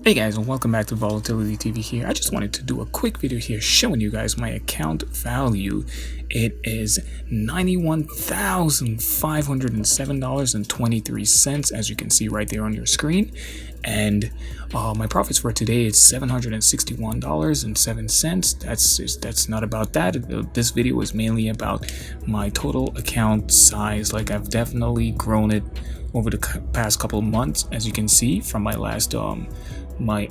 Hey guys, and welcome back to VolatilityTV here. I just wanted to do a quick video here showing you guys my account value. It is $91,507.23, as you can see right there on your screen. And my profits for today is $761.07. That's not about that. This video is mainly about my total account size. Like, I've definitely grown it over the past couple of months, as you can see from my last my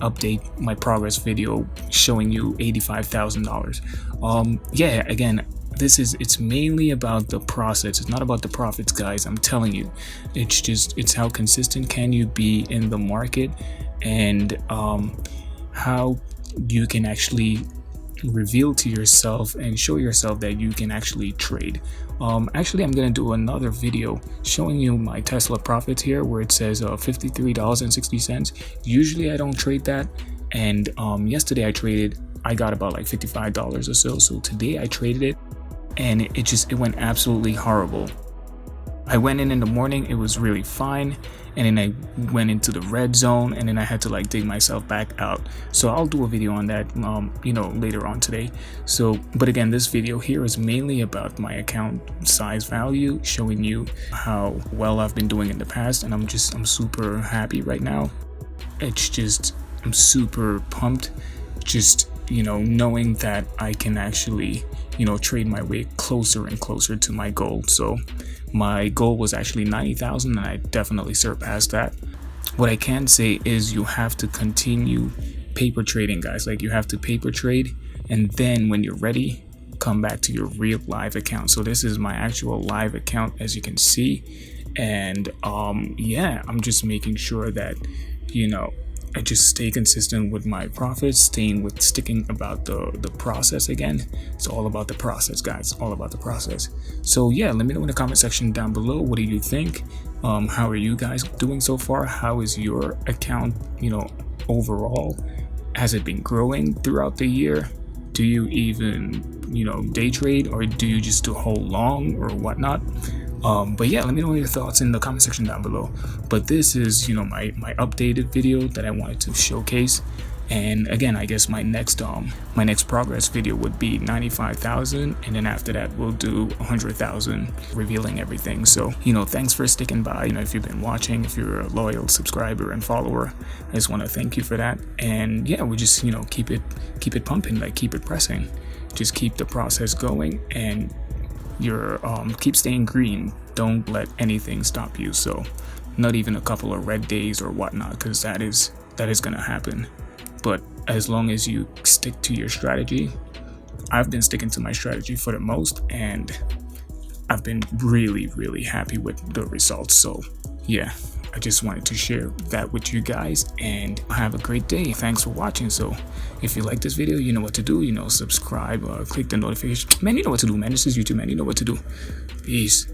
progress video showing you $85,000. Yeah, again, it's mainly about the process. It's not about the profits, guys. I'm telling you, it's how consistent can you be in the market, and how you can actually reveal to yourself and show yourself that you can actually trade. Actually, I'm gonna do another video showing you my Tesla profits here, where it says $53.60. Usually I don't trade that, and yesterday I got about like $55 or so. So today I traded it, and it went absolutely horrible. I went in the morning, it was really fine, and then I went into the red zone, and then I had to like dig myself back out. So I'll do a video on that later on today. So, but again, this video here is mainly about my account size value, showing you how well I've been doing in the past, and I'm super happy right now. I'm super pumped, knowing that I can actually trade my way closer and closer to my goal. So my goal was actually 90,000, and I definitely surpassed that. What I can say is you have to continue paper trading, guys. Like, you have to paper trade, and then when you're ready, come back to your real live account. So this is my actual live account, as you can see. And yeah, I'm just making sure that I just stay consistent with my profits, sticking about the process. Again, it's all about the process, guys. All about the process. So yeah, let me know in the comment section down below, what do you think? How are you guys doing so far? How is your account, overall? Has it been growing throughout the year? Do you even, day trade, or do you just do hold long or whatnot? But yeah, let me know your thoughts in the comment section down below. But this is my updated video that I wanted to showcase. And again, I guess my next progress video would be 95,000, and then after that we'll do 100,000, revealing everything. So thanks for sticking by. If you've been watching, if you're a loyal subscriber and follower, I just want to thank you for that. And yeah, we just keep it pumping, like keep it pressing, just keep the process going, and keep staying green. Don't let anything stop you. So not even a couple of red days or whatnot, because that is gonna happen. But as long as you stick to your strategy, I've been sticking to my strategy for the most, and I've been really happy with the results. So yeah, I just wanted to share that with you guys, and have a great day. Thanks for watching. So if you like this video, you know what to do. Subscribe, click the notification. Man, you know what to do, man. This is YouTube, man. You know what to do. Peace.